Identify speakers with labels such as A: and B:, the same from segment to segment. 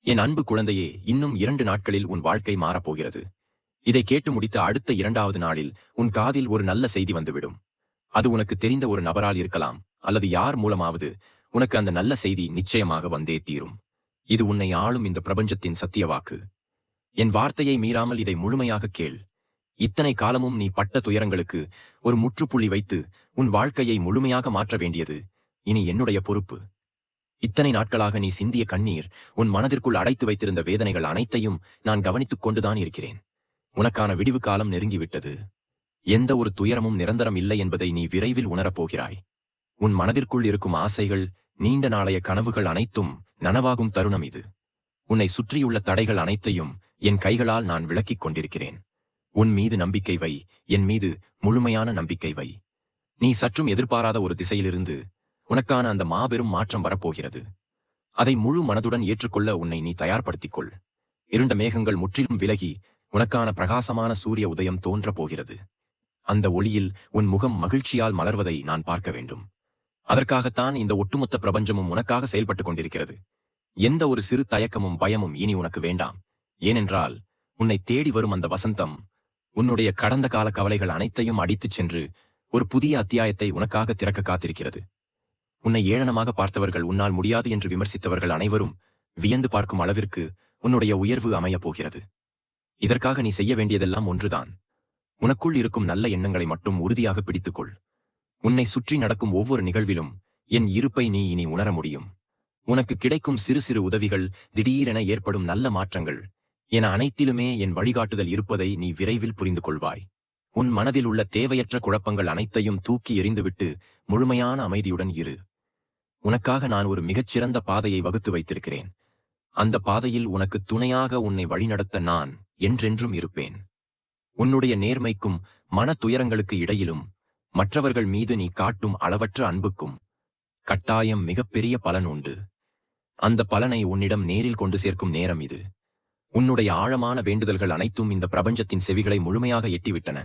A: என் அன்பு குழந்தையே, இன்னும் 2 நாட்களில் உன் வாழ்க்கை மாறப்போகிறது. இதை கேட்டு முடித்த அடுத்த 2வது நாளில் உன் காதில் ஒரு நல்ல செய்தி வந்துவிடும். அது உனக்கு தெரிந்த ஒரு நபரால் இருக்கலாம், அல்லது யார் மூலமாவது உனக்கு அந்த நல்ல செய்தி நிச்சயமாக வந்தே தீரும். இது உன்னை ஆளும் இந்த பிரபஞ்சத்தின் சத்திய வாக்கு. என் வார்த்தையை மீறாமல் இதை முழுமையாக கேள். இத்தனை காலமும் நீ பட்ட துயரங்களுக்கு ஒரு முற்றுப்புள்ளி வைத்து உன் வாழ்க்கையை முழுமையாக மாற்ற வேண்டியது இனி என்னுடைய பொறுப்பு. இத்தனை நாட்களாக நீ சிந்திய கண்ணீர், உன் மனதிற்குள் அடைத்து வைத்திருந்த வேதனைகள் அனைத்தையும் நான் கவனித்துக் கொண்டுதான் இருக்கிறேன். உனக்கான விடிவு காலம் நெருங்கிவிட்டது. எந்த ஒரு துயரமும் நிரந்தரம் இல்லை என்பதை நீ விரைவில் உணரப்போகிறாய். உன் மனதிற்குள் இருக்கும் ஆசைகள், நீண்ட நாளைய கனவுகள் அனைத்தும் நனவாகும் தருணம் இது. உன்னை சுற்றியுள்ள தடைகள் அனைத்தையும் என் கைகளால் நான் விளக்கிக் கொண்டிருக்கிறேன். உன் மீது நம்பிக்கை வை, என் மீது முழுமையான நம்பிக்கை வை. நீ சற்றும் எதிர்பாராத ஒரு திசையிலிருந்து உனக்கான அந்த மாபெரும் மாற்றம் வரப்போகிறது. அதை முழு மனதுடன் ஏற்றுக்கொள்ள உன்னை நீ தயார்படுத்திக் கொள். இருண்ட மேகங்கள் முற்றிலும் விலகி உனக்கான பிரகாசமான சூரிய உதயம் தோன்றப் போகிறது. அந்த ஒளியில் உன் முகம் மகிழ்ச்சியால் மலர்வதை நான் பார்க்க வேண்டும். அதற்காகத்தான் இந்த ஒட்டுமொத்த பிரபஞ்சமும் உனக்காக செயல்பட்டுக் கொண்டிருக்கிறது. எந்த ஒரு சிறு தயக்கமும் பயமும் இனி உனக்கு வேண்டாம். ஏனென்றால் உன்னை தேடி வரும் அந்த வசந்தம் உன்னுடைய கடந்த கால கவலைகள் அனைத்தையும் அடித்துச் சென்று ஒரு புதிய அத்தியாயத்தை உனக்காக திறக்க காத்திருக்கிறது. உன்னை ஏளனமாக பார்த்தவர்கள், உன்னால் முடியாது என்று விமர்சித்தவர்கள் அனைவரும் வியந்து பார்க்கும் அளவிற்கு உன்னுடைய உயர்வு அமையப் போகிறது. இதற்காக நீ செய்ய வேண்டியதெல்லாம் ஒன்றுதான். உனக்குள் இருக்கும் நல்ல எண்ணங்களை மட்டும் உறுதியாக பிடித்துக்கொள். உன்னை சுற்றி நடக்கும் ஒவ்வொரு நிகழ்விலும் என் இருப்பை நீ இனி உணர முடியும். உனக்கு கிடைக்கும் சிறு சிறு உதவிகள், திடீரென ஏற்படும் நல்ல மாற்றங்கள் என அனைத்திலுமே என் வழிகாட்டுதல் இருப்பதை நீ விரைவில் புரிந்து கொள்வாய். உன் மனதில் உள்ள தேவையற்ற குழப்பங்கள் அனைத்தையும் தூக்கி எறிந்துவிட்டு முழுமையான அமைதியுடன் இரு. உனக்காக நான் ஒரு மிகச்சிறந்த பாதையை வகுத்து வைத்திருக்கிறேன். அந்த பாதையில் உனக்கு துணையாக உன்னை வழிநடத்த நான் என்றென்றும் இருப்பேன். உன்னுடைய நேர்மைக்கும் மன துயரங்களுக்கு இடையிலும் மற்றவர்கள் மீது நீ காட்டும் அளவற்ற அன்புக்கும் கட்டாயம் மிகப்பெரிய பலன் உண்டு. அந்த பலனை உன்னிடம் நேரில் கொண்டு சேர்க்கும் நேரம் இது. உன்னுடைய ஆழமான வேண்டுதல்கள் அனைத்தும் இந்த பிரபஞ்சத்தின் செவிகளை முழுமையாக எட்டிவிட்டன.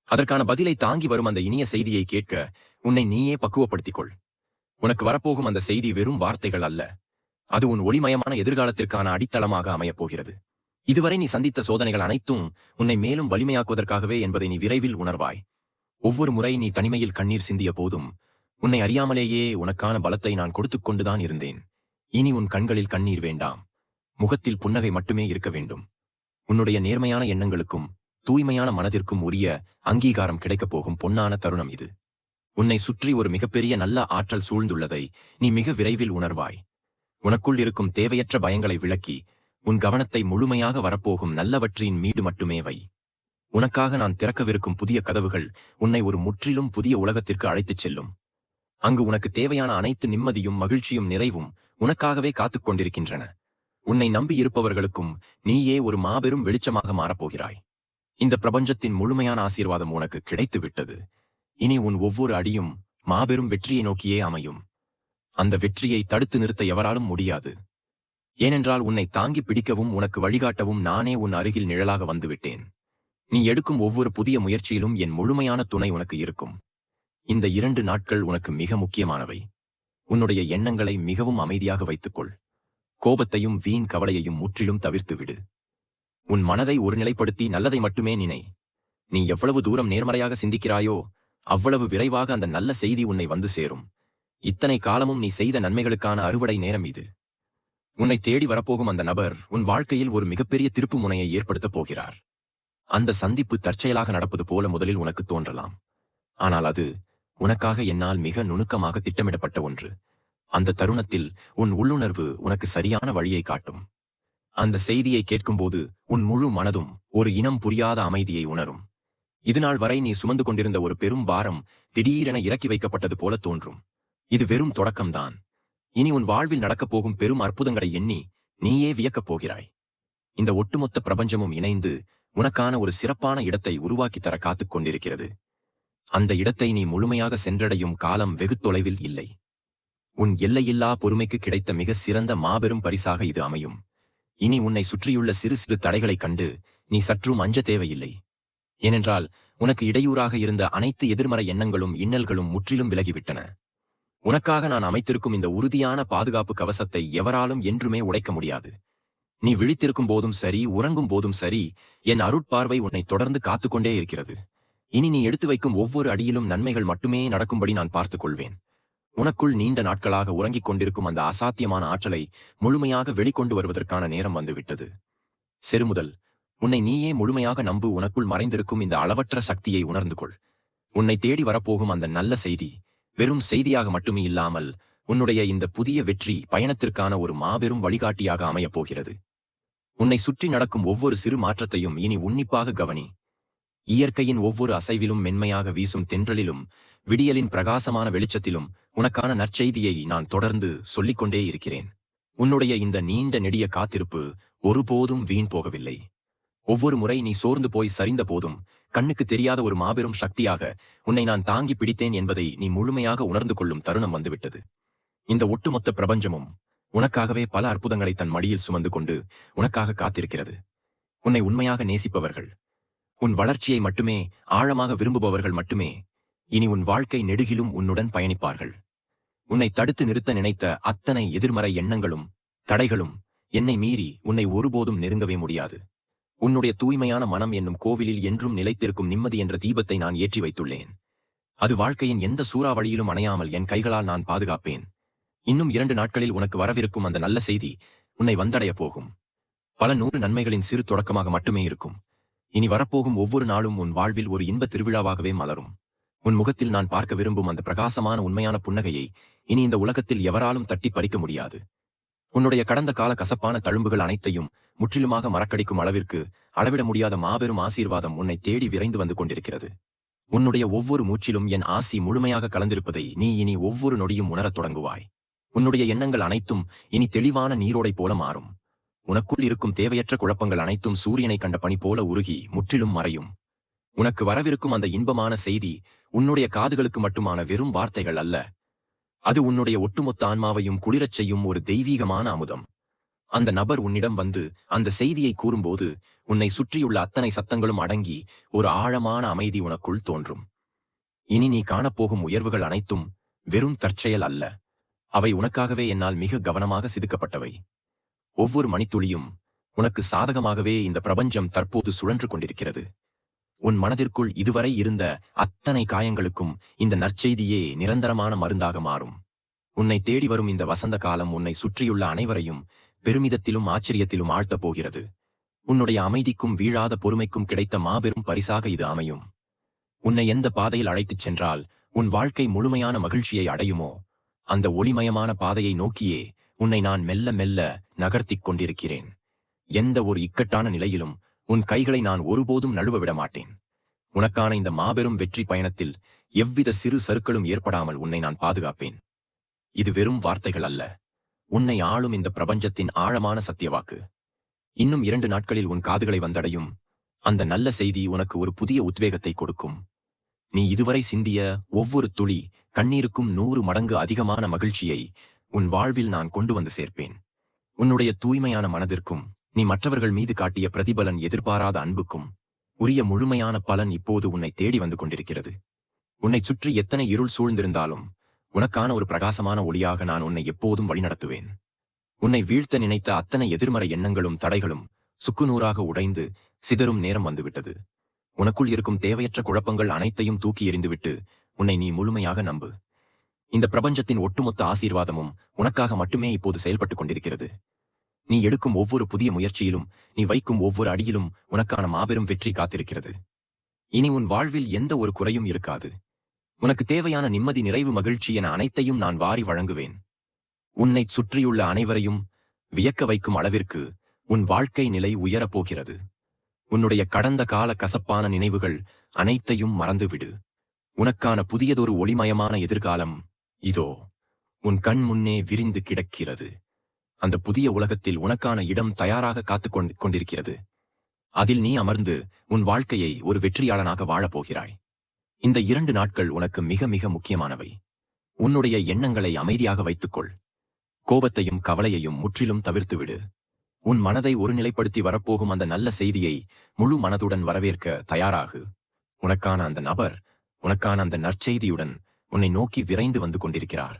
A: அதற்கான பதிலை தாங்கி வரும் அந்த இனிய செய்தியை கேட்க உன்னை நீயே பக்குவப்படுத்திக் கொள். உனக்கு வரப்போகும் அந்த செய்தி வெறும் வார்த்தைகள் அல்ல. அது உன் ஒளிமயமான எதிர்காலத்திற்கான அடித்தளமாக அமையப் போகிறது. இதுவரை நீ சந்தித்த சோதனைகள் அனைத்தும் உன்னை மேலும் வலிமையாக்குவதற்காகவே என்பதை நீ விரைவில் உணர்வாய். ஒவ்வொரு முறை நீ தனிமையில் கண்ணீர் சிந்திய போதும் உன்னை அறியாமலேயே உனக்கான பலத்தை நான் கொடுத்துக் கொண்டுதான் இருந்தேன். இனி உன் கண்களில் கண்ணீர் வேண்டாம். முகத்தில் புன்னகை மட்டுமே இருக்க வேண்டும். உன்னுடைய நேர்மையான எண்ணங்களுக்கும் தூய்மையான மனதிற்கும் உரிய அங்கீகாரம் கிடைக்கப் போகும் பொன்னான தருணம் இது. உன்னை சுற்றி ஒரு மிகப்பெரிய நல்ல ஆற்றல் சூழ்ந்துள்ளதை நீ மிக விரைவில் உணர்வாய். உனக்குள் இருக்கும் தேவையற்ற பயங்களை விளக்கி உன் கவனத்தை முழுமையாக வரப்போகும் நல்லவற்றின் மீது மட்டுமே வை. உனக்காக நான் திறக்கவிருக்கும் புதிய கதவுகள் உன்னை ஒரு முற்றிலும் புதிய உலகத்திற்கு அழைத்துச் செல்லும். அங்கு உனக்கு தேவையான அனைத்து நிம்மதியும் மகிழ்ச்சியும் நிறைவும் உனக்காகவே காத்துக் கொண்டிருக்கின்றன. உன்னை நம்பியிருப்பவர்களுக்கும் நீயே ஒரு மாபெரும் வெளிச்சமாக மாறப்போகிறாய். இந்த பிரபஞ்சத்தின் முழுமையான ஆசீர்வாதம் உனக்கு கிடைத்துவிட்டது. இனி உன் ஒவ்வொரு அடியும் மாபெரும் வெற்றியை நோக்கியே அமையும். அந்த வெற்றியை தடுத்து நிறுத்த எவராலும் முடியாது. ஏனென்றால் உன்னை தாங்கி பிடிக்கவும் உனக்கு வழிகாட்டவும் நானே உன் அருகில் நிழலாக வந்துவிட்டேன். நீ எடுக்கும் ஒவ்வொரு புதிய முயற்சியிலும் என் முழுமையான துணை உனக்கு இருக்கும். இந்த 2 நாட்கள் உனக்கு மிக முக்கியமானவை. உன்னுடைய எண்ணங்களை மிகவும் அமைதியாக வைத்துக்கொள். கோபத்தையும் வீண் கவலையையும் முற்றிலும் தவிர்த்துவிடு. உன் மனதை ஒருநிலைப்படுத்தி நல்லதை மட்டுமே நினை. நீ எவ்வளவு தூரம் நேர்மறையாக சிந்திக்கிறாயோ அவ்வளவு விரைவாக அந்த நல்ல செய்தி உன்னை வந்து சேரும். இத்தனை காலமும் நீ செய்த நன்மைகளுக்கான அறுவடை நேரம் இது. உன்னை தேடி வரப்போகும் அந்த நபர் உன் வாழ்க்கையில் ஒரு மிகப்பெரிய திருப்பு முனையை ஏற்படுத்தப் போகிறார். அந்த சந்திப்பு தற்செயலாக நடப்பது போல முதலில் உனக்கு தோன்றலாம். ஆனால் அது உனக்காக என்னால் மிக நுணுக்கமாக திட்டமிடப்பட்ட ஒன்று. அந்த தருணத்தில் உன் உள்ளுணர்வு உனக்கு சரியான வழியை காட்டும். அந்த செய்தியை கேட்கும்போது உன் முழு மனதும் ஒரு இனம் புரியாத அமைதியை உணரும். இதுநாள் வரை நீ சுமந்து கொண்டிருந்த ஒரு பெரும் பாரம் திடீரென இறக்கி வைக்கப்பட்டது போல தோன்றும். இது வெறும் தொடக்கம்தான். இனி உன் வாழ்வில் நடக்கப் போகும் பெரும் அற்புதங்களை எண்ணி நீயே வியக்கப் போகிறாய். இந்த ஒட்டுமொத்த பிரபஞ்சமும் இணைந்து உனக்கான ஒரு சிறப்பான இடத்தை உருவாக்கித் தர காத்துக் கொண்டிருக்கிறது. அந்த இடத்தை நீ முழுமையாக சென்றடையும் காலம் வெகு தொலைவில் இல்லை. உன் எல்லையில்லா பொறுமைக்கு கிடைத்த மிக சிறந்த மாபெரும் பரிசாக இது அமையும். இனி உன்னை சுற்றியுள்ள சிறு சிறு தடைகளைக் கண்டு நீ சற்றும் அஞ்ச தேவையில்லை. ஏனென்றால் உனக்கு இடையூறாக இருந்த அனைத்து எதிர்மறை எண்ணங்களும் இன்னல்களும் முற்றிலும் விலகிவிட்டன. உனக்காக நான் அமைத்திருக்கும் இந்த உறுதியான பாதுகாப்பு கவசத்தை எவராலும் என்றுமே உடைக்க முடியாது. நீ விழித்திருக்கும் போதும் சரி, உறங்கும் போதும் சரி, என் அருட்பார்வை உன்னை தொடர்ந்து காத்துக்கொண்டே இருக்கிறது. இனி நீ எடுத்து வைக்கும் ஒவ்வொரு அடியிலும் நன்மைகள் மட்டுமே நடக்கும்படி நான் பார்த்துக் கொள்வேன். உனக்குள் நீண்ட நாட்களாக உறங்கிக் கொண்டிருக்கும் அந்த அசாத்தியமான ஆற்றலை முழுமையாக வெளிக்கொண்டு வருவதற்கான நேரம் வந்துவிட்டது. செருமுதல், உன்னை நீயே முழுமையாக நம்பு. உனக்குள் மறைந்திருக்கும் இந்த அளவற்ற சக்தியை உணர்ந்து கொள். உன்னை தேடி வரப்போகும் அந்த நல்ல செய்தி வெறும் செய்தியாக மட்டுமே இல்லாமல் உன்னுடைய இந்த புதிய வெற்றி பயணத்திற்கான ஒரு மாபெரும் வழிகாட்டியாக அமையப் போகிறது. உன்னை சுற்றி நடக்கும் ஒவ்வொரு சிறு மாற்றத்தையும் இனி உன்னிப்பாக கவனி. இயற்கையின் ஒவ்வொரு அசைவிலும், மென்மையாக வீசும் தென்றலிலும், விடியலின் பிரகாசமான வெளிச்சத்திலும் உனக்கான நற்செய்தியை நான் தொடர்ந்து சொல்லிக்கொண்டே இருக்கிறேன். உன்னுடைய இந்த நீண்ட நெடிய காத்திருப்பு ஒருபோதும் வீண் போகவில்லை. ஒவ்வொரு முறை நீ சோர்ந்து போய் சரிந்த போதும் கண்ணுக்கு தெரியாத ஒரு மாபெரும் சக்தியாக உன்னை நான் தாங்கி பிடித்தேன் என்பதை நீ முழுமையாக உணர்ந்து கொள்ளும் தருணம் வந்துவிட்டது. இந்த ஒட்டுமொத்த பிரபஞ்சமும் உனக்காகவே பல அற்புதங்களை தன் மடியில் சுமந்து கொண்டு உனக்காக காத்திருக்கிறது. உன்னை உண்மையாக நேசிப்பவர்கள், உன் வளர்ச்சியை மட்டுமே ஆழமாக விரும்புபவர்கள் மட்டுமே இனி உன் வாழ்க்கை நெடுகிலும் உன்னுடன் பயணிப்பார்கள். உன்னை தடுத்து நிறுத்த நினைத்த அத்தனை எதிர்மறை எண்ணங்களும் தடைகளும் என்னை மீறி உன்னை ஒருபோதும் நெருங்கவே முடியாது. உன்னுடைய தூய்மையான மனம் என்னும் கோவிலில் என்றும் நிலைத்திருக்கும் நிம்மதி என்ற தீபத்தை நான் ஏற்றி வைத்துள்ளேன். அது வாழ்க்கையின் எந்த சூறாவளியிலும் அணையாமல் என் கைகளால் நான் பாதுகாப்பேன். இன்னும் 2 நாட்களில் உனக்கு வரவிருக்கும் அந்த நல்ல செய்தி உன்னை வந்தடைய போகும். பல 100 நன்மைகளின் சிறு தொடக்கமாக மட்டுமே இருக்கும். இனி வரப்போகும் ஒவ்வொரு நாளும் உன் வாழ்வில் ஒரு இன்ப திருவிழாவாகவே மலரும். உன் முகத்தில் நான் பார்க்க விரும்பும் அந்த பிரகாசமான உண்மையான புன்னகையை இனி இந்த உலகத்தில் எவராலும் தட்டி பறிக்க முடியாது. உன்னுடைய கடந்த கால கசப்பான தழும்புகள் அனைத்தையும் முற்றிலுமாக மறக்கடிக்கும் அளவிற்கு அளவிட முடியாத மாபெரும் ஆசீர்வாதம் உன்னை தேடி விரைந்து வந்து கொண்டிருக்கிறது. உன்னுடைய ஒவ்வொரு மூச்சிலும் என் ஆசி முழுமையாக கலந்திருப்பதை நீ இனி ஒவ்வொரு நொடியும் உணரத் தொடங்குவாய். உன்னுடைய எண்ணங்கள் அனைத்தும் இனி தெளிவான நீரோடை போல மாறும். உனக்குள் இருக்கும் தேவையற்ற குழப்பங்கள் அனைத்தும் சூரியனை கண்ட பனி போல உருகி முற்றிலும் மறையும். உனக்கு வரவிருக்கும் அந்த இன்பமான செய்தி உன்னுடைய காதுகளுக்கு மட்டுமான வெறும் வார்த்தைகள் அல்ல. அது உன்னுடைய ஒட்டுமொத்த ஆன்மாவையும் குளிரச் செய்யும் ஒரு தெய்வீகமான அமுதம். அந்த நபர் உன்னிடம் வந்து அந்த செய்தியை கூறும்போது உன்னை சுற்றியுள்ள அத்தனை சத்தங்களும் அடங்கி ஒரு ஆழமான அமைதி உனக்குள் தோன்றும். இனி நீ காணப்போகும் உயர்வுகள் அனைத்தும் வெறும் தற்செயல் அல்ல. அவை உனக்காகவே என்னால் மிக கவனமாக செதுக்கப்பட்டவை. ஒவ்வொரு மணித்துளியும் உனக்கு சாதகமாகவே இந்த பிரபஞ்சம் தற்போது சுழன்று கொண்டிருக்கிறது. உன் மனதிற்குள் இதுவரை இருந்த அத்தனை காயங்களுக்கும் இந்த நற்செய்தியே நிரந்தரமான மருந்தாக மாறும். உன்னை தேடி வரும் இந்த வசந்த காலம் உன்னை சுற்றியுள்ள அனைவரையும் பெருமிதத்திலும் ஆச்சரியத்திலும் ஆழ்த்தப் போகிறது. உன்னுடைய அமைதிக்கும் வீழாத பொறுமைக்கும் கிடைத்த மாபெரும் பரிசாக இது அமையும். உன்னை எந்த பாதையில் அழைத்துச் சென்றால் உன் வாழ்க்கை முழுமையான மகிழ்ச்சியை அடையுமோ அந்த ஒளிமயமான பாதையை நோக்கியே உன்னை நான் மெல்ல மெல்ல நகர்த்திக் கொண்டிருக்கிறேன். எந்த ஒரு இக்கட்டான நிலையிலும் உன் கைகளை நான் ஒருபோதும் நழுவ விட மாட்டேன். உனக்கான இந்த மாபெரும் வெற்றி பயணத்தில் எவ்வித சிறு சறுக்களும் ஏற்படாமல் உன்னை நான் பாதுகாப்பேன். இது வெறும் வார்த்தைகள் அல்ல, உன்னை ஆளும் இந்த பிரபஞ்சத்தின் ஆழமான சத்தியவாக்கு. இன்னும் 2 நாட்களில் உன் காதுகளை வந்தடையும் அந்த நல்ல செய்தி உனக்கு ஒரு புதிய உத்வேகத்தை கொடுக்கும். நீ இதுவரை சிந்திய ஒவ்வொரு துளி கண்ணீருக்கும் 100 மடங்கு அதிகமான மகிழ்ச்சியை உன் வாழ்வில் நான் கொண்டு வந்து சேர்ப்பேன். உன்னுடைய தூய்மையான மனதிற்கும் நீ மற்றவர்கள் மீது காட்டிய பிரதிபலன் எதிர்பாராத அன்புக்கும் உரிய முழுமையான பலன் இப்போது உன்னை தேடி வந்து கொண்டிருக்கிறது. உன்னை சுற்றி எத்தனை இருள் சூழ்ந்திருந்தாலும் உனக்கான ஒரு பிரகாசமான ஒளியாக நான் உன்னை எப்போதும் வழிநடத்துவேன். உன்னை வீழ்த்த நினைத்த அத்தனை எதிர்மறை எண்ணங்களும் தடைகளும் சுக்குநூறாக உடைந்து சிதறும் நேரம் வந்துவிட்டது. உனக்குள் இருக்கும் தேவையற்ற குழப்பங்கள் அனைத்தையும் தூக்கி எறிந்துவிட்டு உன்னை நீ முழுமையாக நம்பு. இந்த பிரபஞ்சத்தின் ஒட்டுமொத்த ஆசீர்வாதமும் உனக்காக மட்டுமே இப்போது செயல்பட்டுக் கொண்டிருக்கிறது. நீ எடுக்கும் ஒவ்வொரு புதிய முயற்சியிலும், நீ வைக்கும் ஒவ்வொரு அடியிலும் உனக்கான மாபெரும் வெற்றி காத்திருக்கிறது. இனி உன் வாழ்வில் எந்த ஒரு குறையும் இருக்காது. உனக்கு தேவையான நிம்மதி, நிறைவு, மகிழ்ச்சி என அனைத்தையும் நான் வாரி வழங்குவேன். உன்னை சுற்றியுள்ள அனைவரையும் வியக்க வைக்கும் அளவிற்கு உன் வாழ்க்கை நிலை உயரப்போகிறது. உன்னுடைய கடந்த கால கசப்பான நினைவுகள் அனைத்தையும் மறந்துவிடு. உனக்கான புதியதொரு ஒளிமயமான எதிர்காலம் இதோ உன் கண் முன்னே விரிந்து கிடக்கிறது. அந்த புதிய உலகத்தில் உனக்கான இடம் தயாராக காத்துக் கொண்டிருக்கிறது. அதில் நீ அமர்ந்து உன் வாழ்க்கையை ஒரு வெற்றியாளனாக வாழப்போகிறாய். இந்த 2 நாட்கள் உனக்கு மிக மிக முக்கியமானவை. உன்னுடைய எண்ணங்களை அமைதியாக வைத்துக்கொள். கோபத்தையும் கவலையையும் முற்றிலும் தவிர்த்துவிடு. உன் மனதை ஒருநிலைப்படுத்தி வரப்போகும் அந்த நல்ல செய்தியை முழு மனதுடன் வரவேற்க தயாராகு. உனக்கான அந்த நபர், உனக்கான அந்த நற்செய்தியுடன் உன்னை நோக்கி விரைந்து வந்து கொண்டிருக்கிறார்.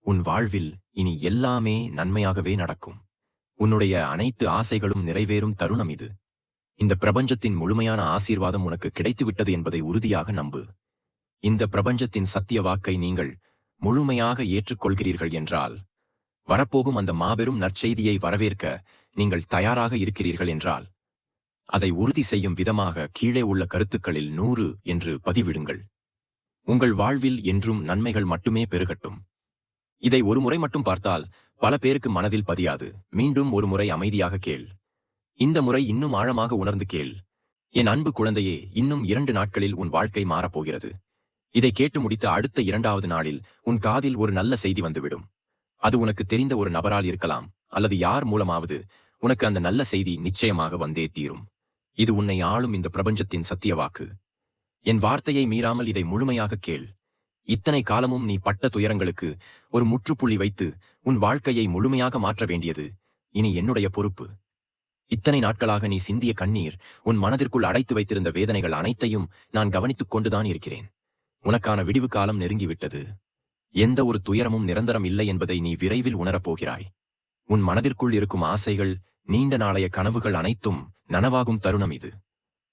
A: உன் வாழ்வில் இனி எல்லாமே நன்மையாகவே நடக்கும். உன்னுடைய அனைத்து ஆசைகளும் நிறைவேறும் தருணம் இது. இந்த பிரபஞ்சத்தின் முழுமையான ஆசீர்வாதம் உனக்கு கிடைத்துவிட்டது என்பதை உறுதியாக நம்பு. இந்த பிரபஞ்சத்தின் சத்திய வாக்கை நீங்கள் முழுமையாக ஏற்றுக்கொள்கிறீர்கள் என்றால், வரப்போகும் அந்த மாபெரும் நற்செய்தியை வரவேற்க நீங்கள் தயாராக இருக்கிறீர்கள் என்றால், அதை உறுதி செய்யும் விதமாக கீழே உள்ள கருத்துக்களில் 100 என்று பதிவிடுங்கள். உங்கள் வாழ்வில் என்றும் நன்மைகள் மட்டுமே பெருகட்டும். இதை ஒரு முறை மட்டும் பார்த்தால் பல பேருக்கு மனதில் பதியாது. மீண்டும் ஒரு முறை அமைதியாக கேள். இந்த முறை இன்னும் ஆழமாக உணர்ந்து கேள். என் அன்பு குழந்தையே, இன்னும் 2 நாட்களில் உன் வாழ்க்கை மாறப்போகிறது. இதை கேட்டு முடித்த அடுத்த 2வது நாளில் உன் காதில் ஒரு நல்ல செய்தி வந்துவிடும். அது உனக்கு தெரிந்த ஒரு நபரால் இருக்கலாம், அல்லது யார் மூலமாவது உனக்கு அந்த நல்ல செய்தி நிச்சயமாக வந்தே தீரும். இது உன்னை ஆளும் இந்த பிரபஞ்சத்தின் சத்திய வாக்கு. என் வார்த்தையை மீறாமல் இதை முழுமையாக கேள். இத்தனை காலமும் நீ பட்ட துயரங்களுக்கு ஒரு முற்றுப்புள்ளி வைத்து உன் வாழ்க்கையை முழுமையாக மாற்ற வேண்டியது இனி என்னுடைய பொறுப்பு. இத்தனை நாட்களாக நீ சிந்திய கண்ணீர், உன் மனதிற்குள் அடைத்து வைத்திருந்த வேதனைகள் அனைத்தையும் நான் கவனித்துக் கொண்டுதான் இருக்கிறேன். உனக்கான விடிவு காலம் நெருங்கிவிட்டது. எந்த ஒரு துயரமும் நிரந்தரம் இல்லை என்பதை நீ விரைவில் உணரப்போகிறாய். உன் மனதிற்குள் இருக்கும் ஆசைகள், நீண்ட நாளைய கனவுகள் அனைத்தும் நனவாகும் தருணம் இது.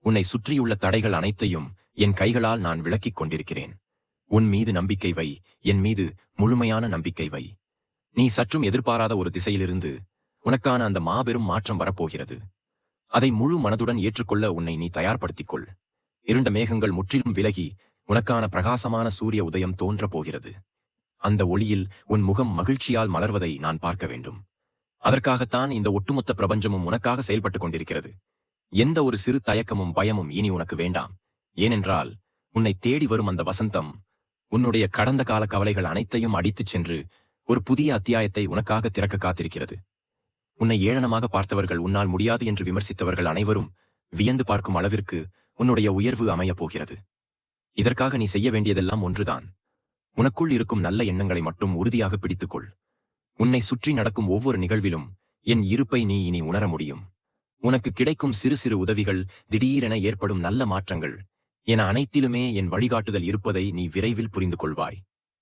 A: உன்னை சுற்றியுள்ள தடைகள் அனைத்தையும் என் கைகளால் நான் விளக்கிக் கொண்டிருக்கிறேன். உன் மீது நம்பிக்கை வை, என் மீது முழுமையான நம்பிக்கை வை. நீ சற்றும் எதிர்பாராத ஒரு திசையிலிருந்து உனக்கான அந்த மாபெரும் மாற்றம் வரப்போகிறது. அதை முழு மனதுடன் ஏற்றுக்கொள்ள உன்னை நீ தயார்படுத்திக் கொள். இருண்ட மேகங்கள் முற்றிலும் விலகி உனக்கான பிரகாசமான சூரிய உதயம் தோன்றப் போகிறது. அந்த ஒளியில் உன் முகம் மகிழ்ச்சியால் மலர்வதை நான் பார்க்க வேண்டும். அதற்காகத்தான் இந்த ஒட்டுமொத்த பிரபஞ்சமும் உனக்காக செயல்பட்டுக் கொண்டிருக்கிறது. எந்த ஒரு சிறு தயக்கமும் பயமும் இனி உனக்கு வேண்டாம். ஏனென்றால் உன்னை தேடி வரும் அந்த வசந்தம் உன்னுடைய கடந்த கால கவலைகள் அனைத்தையும் அடித்துச் சென்று ஒரு புதிய அத்தியாயத்தை உனக்காக திறக்க காத்திருக்கிறது. உன்னை ஏளனமாக பார்த்தவர்கள், உன்னால் முடியாது என்று விமர்சித்தவர்கள் அனைவரும் வியந்து பார்க்கும் அளவிற்கு உன்னுடைய உயர்வு அமையப் போகிறது. இதற்காக நீ செய்ய வேண்டியதெல்லாம் ஒன்றுதான். உனக்குள் இருக்கும் நல்ல எண்ணங்களை மட்டும் உறுதியாக பிடித்துக்கொள். உன்னை சுற்றி நடக்கும் ஒவ்வொரு நிகழ்விலும் என் இருப்பை நீ இனி உணர முடியும். உனக்கு கிடைக்கும் சிறு சிறு உதவிகள், திடீரென ஏற்படும் நல்ல மாற்றங்கள் என அனைத்திலுமே என் வழிகாட்டுதல் இருப்பதை நீ விரைவில் புரிந்து கொள்வாய்.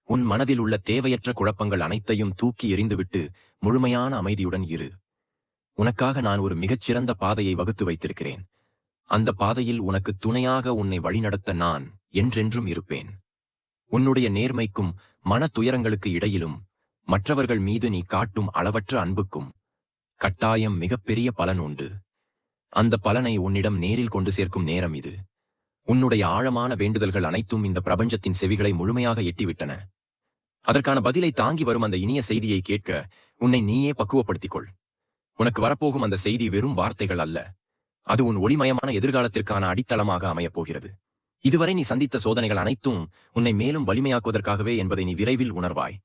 A: உன் மனதில் உள்ள தேவையற்ற குழப்பங்கள் அனைத்தையும் தூக்கி எறிந்துவிட்டு முழுமையான அமைதியுடன் இரு. உனக்காக நான் ஒரு மிகச்சிறந்த பாதையை வகுத்து வைத்திருக்கிறேன். அந்த பாதையில் உனக்கு துணையாக உன்னை வழிநடத்த நான் என்றென்றும் இருப்பேன். உன்னுடைய நேர்மைக்கும் மன துயரங்களுக்கு இடையிலும் மற்றவர்கள் மீது நீ காட்டும் அளவற்ற அன்புக்கும் கட்டாயம் மிகப்பெரிய பலன் உண்டு. அந்த பலனை உன்னிடம் நேரில் கொண்டு சேர்க்கும் நேரம் இது. உன்னுடைய ஆழமான வேண்டுதல்கள் அனைத்தும் இந்த பிரபஞ்சத்தின் செவிகளை முழுமையாக எட்டிவிட்டன. அதற்கான பதிலை தாங்கி வரும் அந்த இனிய செய்தியை கேட்க உன்னை நீயே பக்குவப்படுத்திக் கொள். உனக்கு வரப்போகும் அந்த செய்தி வெறும் வார்த்தைகள் அல்ல. அது உன் ஒளிமயமான எதிர்காலத்திற்கான அடித்தளமாக அமையப் போகிறது. இதுவரை நீ சந்தித்த சோதனைகள் அனைத்தும் உன்னை மேலும் வலிமையாக்குவதற்காகவே என்பதை நீ விரைவில் உணர்வாய்.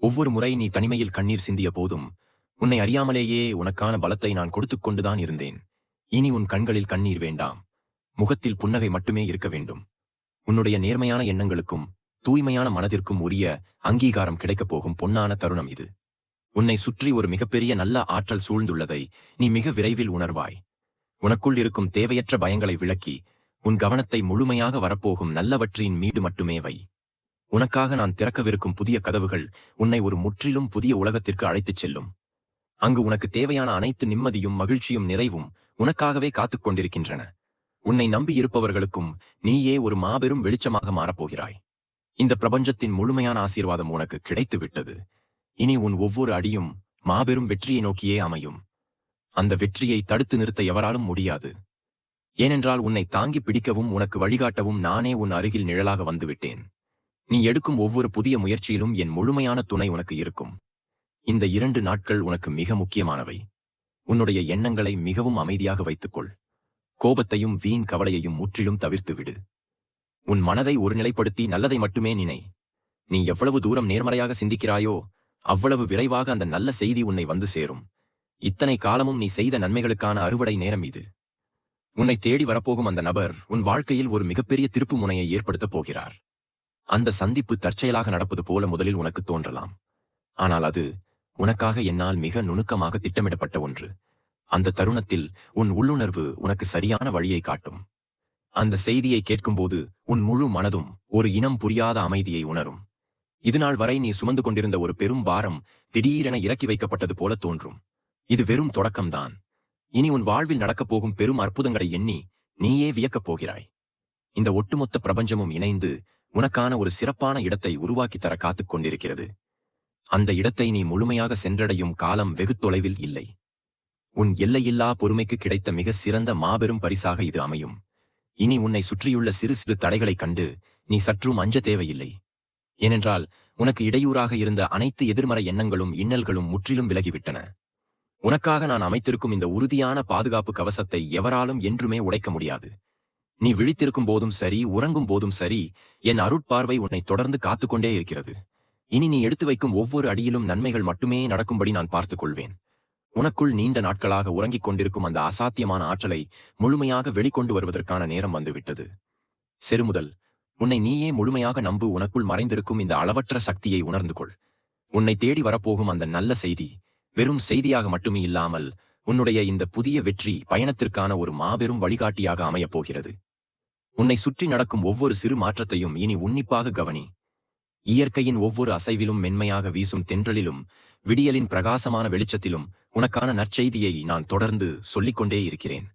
A: ஒவ்வொரு முறை நீ தனிமையில் கண்ணீர் சிந்திய போதும் உன்னை அறியாமலேயே உனக்கான பலத்தை நான் கொடுத்துக் கொண்டுதான் இருந்தேன். இனி உன் கண்களில் கண்ணீர் வேண்டாம். முகத்தில் புன்னகை மட்டுமே இருக்க வேண்டும். உன்னுடைய நேர்மையான எண்ணங்களுக்கும் தூய்மையான மனதிற்கும் உரிய அங்கீகாரம் கிடைக்கப் போகும் பொன்னான தருணம் இது. உன்னை சுற்றி ஒரு மிகப்பெரிய நல்ல ஆற்றல் சூழ்ந்துள்ளதை நீ மிக விரைவில் உணர்வாய். உனக்குள் இருக்கும் தேவையற்ற பயங்களை விளக்கி உன் கவனத்தை முழுமையாக வரப்போகும் நல்லவற்றின் மீது மட்டுமே வை. உனக்காக நான் திறக்கவிருக்கும் புதிய கதவுகள் உன்னை ஒரு முற்றிலும் புதிய உலகத்திற்கு அழைத்துச் செல்லும். அங்கு உனக்கு தேவையான அனைத்து நிம்மதியும் மகிழ்ச்சியும் நிறைவும் உனக்காகவே காத்துக் கொண்டிருக்கின்றன. உன்னை நம்பியிருப்பவர்களுக்கும் நீயே ஒரு மாபெரும் வெளிச்சமாக மாறப்போகிறாய். இந்த பிரபஞ்சத்தின் முழுமையான ஆசீர்வாதம் உனக்கு கிடைத்து விட்டது. இனி உன் ஒவ்வொரு அடியும் மாபெரும் வெற்றியை நோக்கியே அமையும். அந்த வெற்றியை தடுத்து நிறுத்த எவராலும் முடியாது. ஏனென்றால் உன்னை தாங்கி பிடிக்கவும் உனக்கு வழிகாட்டவும் நானே உன் அருகில் நிழலாக வந்துவிட்டேன். நீ எடுக்கும் ஒவ்வொரு புதிய முயற்சியிலும் என் முழுமையான துணை உனக்கு இருக்கும். இந்த 2 நாட்கள் உனக்கு மிக முக்கியமானவை. உன்னுடைய எண்ணங்களை மிகவும் அமைதியாக வைத்துக்கொள். கோபத்தையும் வீண் கவலையையும் முற்றிலும் தவிர்த்து விடு. உன் மனதை ஒருநிலைப்படுத்தி நல்லதை மட்டுமே நினை. நீ எவ்வளவு தூரம் நேர்மறையாக சிந்திக்கிறாயோ அவ்வளவு விரைவாக அந்த நல்ல செய்தி உன்னை வந்து சேரும். இத்தனை காலமும் நீ செய்த நன்மைகளுக்கான அறுவடை நேரம் இது. உன்னை தேடி வரப்போகும் அந்த நபர் உன் வாழ்க்கையில் ஒரு மிகப்பெரிய திருப்பு முனையை ஏற்படுத்தப் போகிறார். அந்த சந்திப்பு தற்செயலாக நடப்பது போல முதலில் உனக்கு தோன்றலாம். ஆனால் அது உனக்காக என்னால் மிக நுணுக்கமாக திட்டமிடப்பட்ட ஒன்று. அந்த தருணத்தில் உன் உள்ளுணர்வு உனக்கு சரியான வழியை காட்டும். அந்த செய்தியை கேட்கும்போது உன் முழு மனதும் ஒரு இனம் புரியாத அமைதியை உணரும். இதுநாள் வரை நீ சுமந்து கொண்டிருந்த ஒரு பெரும் பாரம் திடீரென இறக்கி வைக்கப்பட்டது போல தோன்றும். இது வெறும் தொடக்கம்தான். இனி உன் வாழ்வில் நடக்கப் போகும் பெரும் அற்புதங்களை எண்ணி நீயே வியக்கப் போகிறாய். இந்த ஒட்டுமொத்த பிரபஞ்சமும் இணைந்து உனக்கான ஒரு சிறப்பான இடத்தை உருவாக்கித் தர காத்துக் கொண்டிருக்கிறது. அந்த இடத்தை நீ முழுமையாக சென்றடையும் காலம் வெகு தொலைவில் இல்லை. உன் எல்லையில்லா பொறுமைக்கு கிடைத்த மிக சிறந்த மாபெரும் பரிசாக இது அமையும். இனி உன்னை சுற்றியுள்ள சிறு சிறு தடைகளைக் கண்டு நீ சற்றும் அஞ்ச தேவையில்லை. ஏனென்றால் உனக்கு இடையூறாக இருந்த அனைத்து எதிர்மறை எண்ணங்களும் இன்னல்களும் முற்றிலும் விலகிவிட்டன. உனக்காக நான் அமைத்திருக்கும் இந்த உறுதியான பாதுகாப்பு கவசத்தை எவராலும் என்றுமே உடைக்க முடியாது. நீ விழித்திருக்கும் போதும் சரி, உறங்கும் போதும் சரி, என் அருட்பார்வை உன்னை தொடர்ந்து காத்துக்கொண்டே இருக்கிறது. இனி நீ எடுத்து வைக்கும் ஒவ்வொரு அடியிலும் நன்மைகள் மட்டுமே நடக்கும்படி நான் பார்த்துக் கொள்வேன். உனக்குள் நீண்ட நாட்களாக உறங்கிக் கொண்டிருக்கும் அந்த அசாத்தியமான ஆற்றலை முழுமையாக வெளிக்கொண்டு வருவதற்கான நேரம் வந்துவிட்டது. செருமுதல், உன்னை நீயே முழுமையாக நம்பு. உனக்குள் மறைந்திருக்கும் இந்த அளவற்ற சக்தியை உணர்ந்து கொள். உன்னை தேடி வரப்போகும் அந்த நல்ல செய்தி வெறும் செய்தியாக மட்டுமே இல்லாமல் உன்னுடைய இந்த புதிய வெற்றி பயணத்திற்கான ஒரு மாபெரும் வழிகாட்டியாக அமையப் போகிறது. உன்னை சுற்றி நடக்கும் ஒவ்வொரு சிறு மாற்றத்தையும் இனி உன்னிப்பாக கவனி. இயற்கையின் ஒவ்வொரு அசைவிலும், மென்மையாக வீசும் தென்றலிலும், விடியலின் பிரகாசமான வெளிச்சத்திலும் உனக்கான நற்செய்தியை நான் தொடர்ந்து சொல்லிக்கொண்டே இருக்கிறேன்.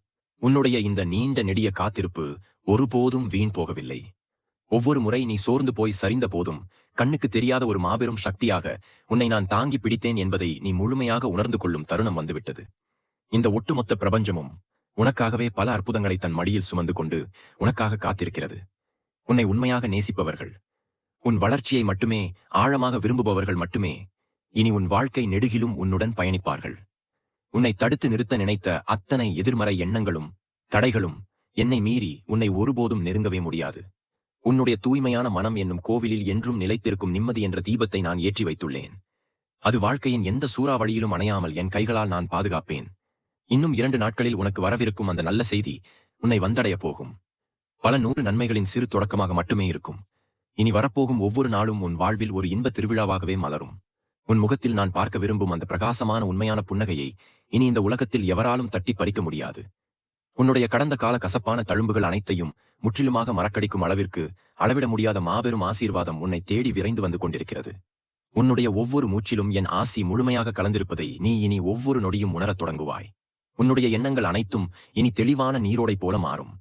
A: உன்னுடைய இந்த நீண்ட நெடிய காத்திருப்பு ஒருபோதும் வீண் போகவில்லை. ஒவ்வொரு முறை நீ சோர்ந்து போய் சரிந்த போதும் கண்ணுக்கு தெரியாத ஒரு மாபெரும் சக்தியாக உன்னை நான் தாங்கி பிடித்தேன் என்பதை நீ முழுமையாக உணர்ந்து கொள்ளும் தருணம் வந்துவிட்டது. இந்த ஒட்டுமொத்த பிரபஞ்சமும் உனக்காகவே பல அற்புதங்களை தன் மடியில் சுமந்து கொண்டு உனக்காக காத்திருக்கிறது. உன்னை உண்மையாக நேசிப்பவர்கள், உன் வளர்ச்சியை மட்டுமே ஆழமாக விரும்புபவர்கள் மட்டுமே இனி உன் வாழ்க்கை நெடுகிலும் உன்னுடன் பயணிப்பார்கள். உன்னை தடுத்து நிறுத்த நினைத்த அத்தனை எதிர்மறை எண்ணங்களும் தடைகளும் என்னை மீறி உன்னை ஒருபோதும் நெருங்கவே முடியாது. உன்னுடைய தூய்மையான மனம் என்னும் கோவிலில் என்றும் நிலைத்திருக்கும் நிம்மதி என்ற தீபத்தை நான் ஏற்றி வைத்துள்ளேன். அது வாழ்க்கையின் எந்த சூறாவளியிலும் அணையாமல் என் கைகளால் நான் பாதுகாப்பேன். இன்னும் 2 நாட்களில் உனக்கு வரவிருக்கும் அந்த நல்ல செய்தி உன்னை வந்தடையப் போகும். பல 100 நன்மைகளின் சிறு தொடக்கமாக மட்டுமே இருக்கும். இனி வரப்போகும் ஒவ்வொரு நாளும் உன் வாழ்வில் ஒரு இன்ப திருவிழாவாகவே மலரும். உன் முகத்தில் நான் பார்க்க விரும்பும் அந்த பிரகாசமான உண்மையான புன்னகையை இனி இந்த உலகத்தில் எவராலும் தட்டி பறிக்க முடியாது. உன்னுடைய கடந்த கால கசப்பான தழும்புகள் அனைத்தையும் முற்றிலுமாக மறக்கடிக்கும் அளவிற்கு அளவிட முடியாத மாபெரும் ஆசீர்வாதம் உன்னை தேடி விரைந்து வந்து கொண்டிருக்கிறது. உன்னுடைய ஒவ்வொரு மூச்சிலும் என் ஆசி முழுமையாக கலந்திருப்பதை நீ இனி ஒவ்வொரு நொடியும் உணரத் தொடங்குவாய். உன்னுடைய எண்ணங்கள் அனைத்தும் இனி தெளிவான நீரோடை போல மாறும்.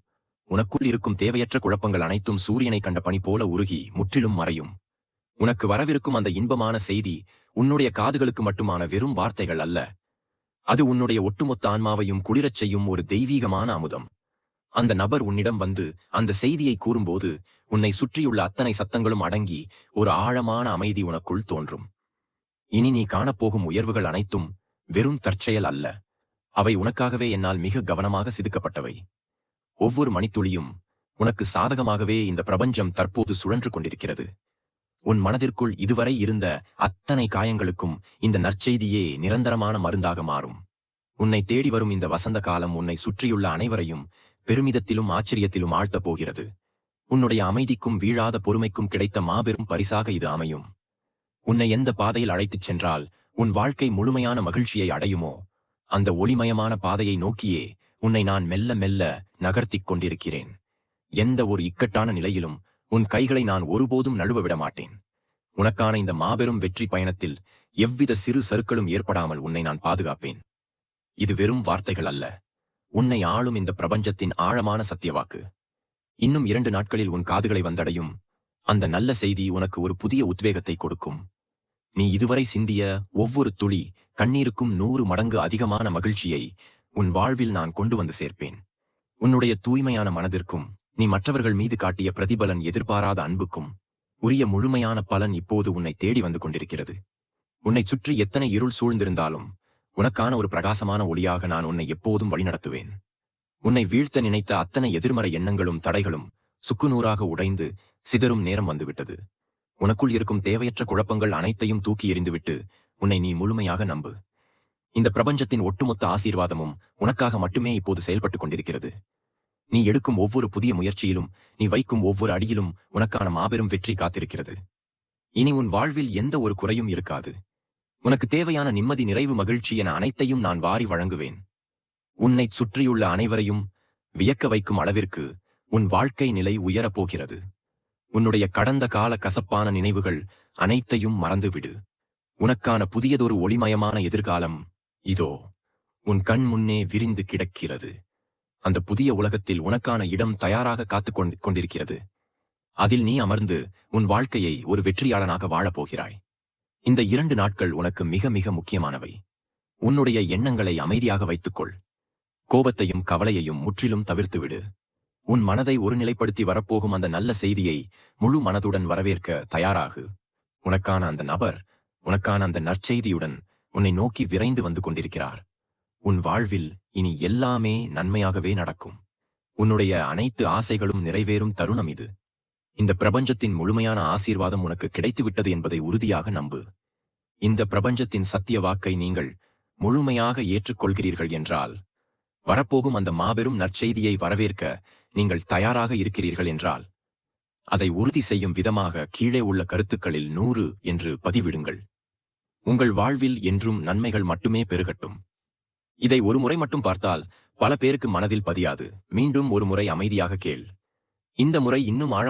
A: உனக்குள் இருக்கும் தேவையற்ற குழப்பங்கள் அனைத்தும் சூரியனை கண்ட பனி போல உருகி முற்றிலும் மறையும். உனக்கு வரவிருக்கும் அந்த இன்பமான செய்தி உன்னுடைய காதுகளுக்கு மட்டுமான வெறும் வார்த்தைகள் அல்ல. அது உன்னுடைய ஒட்டுமொத்த ஆன்மாவையும் குளிரச் செய்யும் ஒரு தெய்வீகமான அமுதம். அந்த நபர் உன்னிடம் வந்து அந்த செய்தியை கூறும்போது உன்னை சுற்றியுள்ள அத்தனை சத்தங்களும் அடங்கி ஒரு ஆழமான அமைதி உனக்குள் தோன்றும். இனி நீ காணப்போகும் உயர்வுகள் அனைத்தும் வெறும் தற்செயல் அல்ல. அவை உனக்காகவே என்னால் மிக கவனமாக செதுக்கப்பட்டவை. ஒவ்வொரு மணித்துளியும் உனக்கு சாதகமாகவே இந்த பிரபஞ்சம் தற்போது சுழன்று கொண்டிருக்கிறது. உன் மனதிற்குள் இதுவரை இருந்த அத்தனை காயங்களுக்கும் இந்த நற்செய்தியே நிரந்தரமான மருந்தாக மாறும். உன்னை தேடி வரும் இந்த வசந்த காலம் உன்னை சுற்றியுள்ள அனைவரையும் பெருமிதத்திலும் ஆச்சரியத்திலும் ஆழ்த்தப் போகிறது. உன்னுடைய அமைதிக்கும் வீழாத பொறுமைக்கும் கிடைத்த மாபெரும் பரிசாக இது அமையும். உன்னை எந்த பாதையில் அழைத்துச் சென்றால் உன் வாழ்க்கை முழுமையான மகிழ்ச்சியை அடையுமோ அந்த ஒளிமயமான பாதையை நோக்கியே உன்னை நான் மெல்ல மெல்ல நகர்த்திக் கொண்டிருக்கிறேன். எந்த ஒரு இக்கட்டான நிலையிலும் உன் கைகளை நான் ஒருபோதும் நழுவ விட மாட்டேன். உனக்கான இந்த மாபெரும் வெற்றி பயணத்தில் எவ்வித சிறு சறுக்களும் ஏற்படாமல் உன்னை நான் பாதுகாப்பேன். இது வெறும் வார்த்தைகள் அல்ல, உன்னை ஆளும் இந்த பிரபஞ்சத்தின் ஆழமான சத்தியவாக்கு. இன்னும் 2 நாட்களில் உன் காதுகளை வந்தடையும் அந்த நல்ல செய்தி உனக்கு ஒரு புதிய உத்வேகத்தை கொடுக்கும். நீ இதுவரை சிந்திய ஒவ்வொரு துளி கண்ணீருக்கும் 100 மடங்கு அதிகமான மகிழ்ச்சியை உன் வாழ்வில் நான் கொண்டு வந்து சேர்ப்பேன். உன்னுடைய தூய்மையான மனதிற்கும் நீ மற்றவர்கள் மீது காட்டிய பிரதிபலன், எதிர்பாராத அன்புக்கும் உரிய முழுமையான பலன் இப்போது உன்னை தேடி வந்து கொண்டிருக்கிறது. உன்னை சுற்றி எத்தனை இருள் சூழ்ந்திருந்தாலும் உனக்கான ஒரு பிரகாசமான ஒளியாக நான் உன்னை எப்போதும் வழிநடத்துவேன். உன்னை வீழ்த்த நினைத்த அத்தனை எதிர்மறை எண்ணங்களும் தடைகளும் சுக்குநூறாக உடைந்து சிதறும் நேரம் வந்துவிட்டது. உனக்குள் இருக்கும் தேவையற்ற குழப்பங்கள் அனைத்தையும் தூக்கி எறிந்துவிட்டு உன்னை நீ முழுமையாக நம்பு. இந்த பிரபஞ்சத்தின் ஒட்டுமொத்த ஆசீர்வாதமும் உனக்காக மட்டுமே இப்போது செயல்பட்டுக் கொண்டிருக்கிறது. நீ எடுக்கும் ஒவ்வொரு புதிய முயற்சியிலும், நீ வைக்கும் ஒவ்வொரு அடியிலும் உனக்கான மாபெரும் வெற்றி காத்திருக்கிறது. இனி உன் வாழ்வில் எந்த ஒரு குறையும் இருக்காது. உனக்கு தேவையான நிம்மதி, நிறைவு, மகிழ்ச்சி என அனைத்தையும் நான் வாரி வழங்குவேன். உன்னை சுற்றியுள்ள அனைவரையும் வியக்க வைக்கும் அளவிற்கு உன் வாழ்க்கை நிலை உயரப்போகிறது. உன்னுடைய கடந்த கால கசப்பான நினைவுகள் அனைத்தையும் மறந்துவிடு. உனக்கான புதியதொரு ஒளிமயமான எதிர்காலம் இதோ. உன் கண் முன்னே விரிந்து கிடக்கிறது. அந்த புதிய உலகத்தில் உனக்கான இடம் தயாராக காத்துக் கொண்டிருக்கிறது. அதில் நீ அமர்ந்து உன் வாழ்க்கையை ஒரு வெற்றியாளனாக வாழப் போகிறாய். இந்த 2 நாட்கள் உனக்கு மிக மிக முக்கியமானவை. உன்னுடைய எண்ணங்களை அமைதியாக வைத்துக்கொள். கோபத்தையும் கவலையையும் முற்றிலும் தவிர்த்துவிடு. உன் மனதை ஒருநிலைப்படுத்தி வரப்போகும் அந்த நல்ல செய்தியை முழு மனதுடன் வரவேற்க தயாராகு. உனக்கான அந்த நபர், உனக்கான அந்த நற்செய்தியுடன் உன்னை நோக்கி விரைந்து வந்து கொண்டிருக்கிறார். உன் வாழ்வில் இனி எல்லாமே நன்மையாகவே நடக்கும். உன்னுடைய அனைத்து ஆசைகளும் நிறைவேறும் தருணம் இது. இந்த பிரபஞ்சத்தின் முழுமையான ஆசீர்வாதம் உனக்கு கிடைத்துவிட்டது என்பதை உறுதியாக நம்பு. இந்த பிரபஞ்சத்தின் சத்திய வாக்கை நீங்கள் முழுமையாக ஏற்றுக்கொள்கிறீர்கள் என்றால், வரப்போகும் அந்த மாபெரும் நற்செய்தியை வரவேற்க நீங்கள் தயாராக இருக்கிறீர்கள் என்றால், அதை உறுதி செய்யும் விதமாக கீழே உள்ள கருத்துக்களில் 100 என்று பதிவிடுங்கள். உங்கள் வாழ்வில் என்றும் நன்மைகள் மட்டுமே பெருகட்டும். இதை ஒரு முறை மட்டும் பார்த்தால் பல பேருக்கு மனதில் பதியாது. மீண்டும் ஒரு முறை அமைதியாக கேள். இந்த முறை இன்னும் ஆழம்